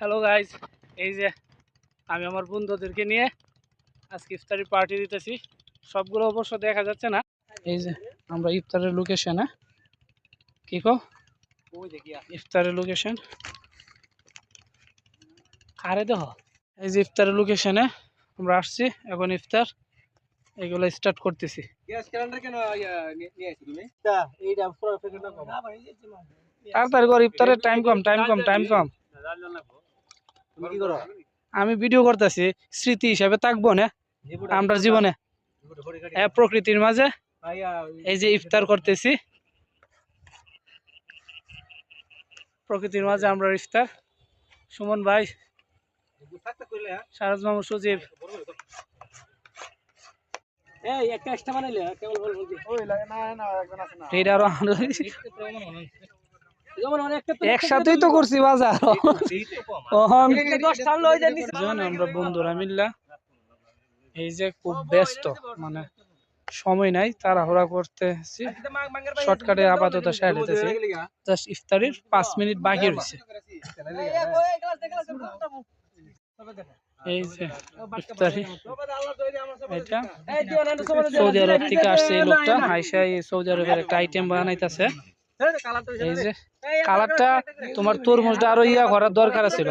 Hello guys, এই যে আমি আমার বন্ধুদেরকে নিয়ে আজকে ইফতারি পার্টি দিতেছি। সবগুলো অবশ্য দেখা যাচ্ছে না। এই যে আমরা ইফতারের লোকেশনে, কি কো ইফতারের লোকেশন আরে দেখ, এই যে ইফতারের লোকেশনে আমরা আসছি। এখন ইফতার এগুলো স্টার্ট করতেছি। তাড়াতাড়ি কর, ইফতারের টাইম কম। আমি ভিডিও করতেছি, স্মৃতি হিসাবে থাকবো না আমরা জীবনে। প্রকৃতির মাঝে এই যে ইফতার করতেছি, প্রকৃতির মাঝে আমরা ইফতার। সুমন ভাই, সারাজ মামু, সজীব, একসাথেই তো করছি বাজার। আমরা বন্ধুরা মিল্লা এই যে খুব ব্যস্ত, মানে সময় নাই, তাড়াহুড়া করতেছি। শর্টকাটে আপাতত সেরে দিতেছি, জাস্ট ইফতারির 5 মিনিট বাকি রয়েছে। এই যে ইফতারি, এটা সৌদি আরব থেকে আসছে এই লোকটা, আইসা সৌদি আরবের একটা আইটেম বানাইতেছে। এই যে কালারটা তোমার তরমুজটা আরো ইয়া করার দরকার ছিল।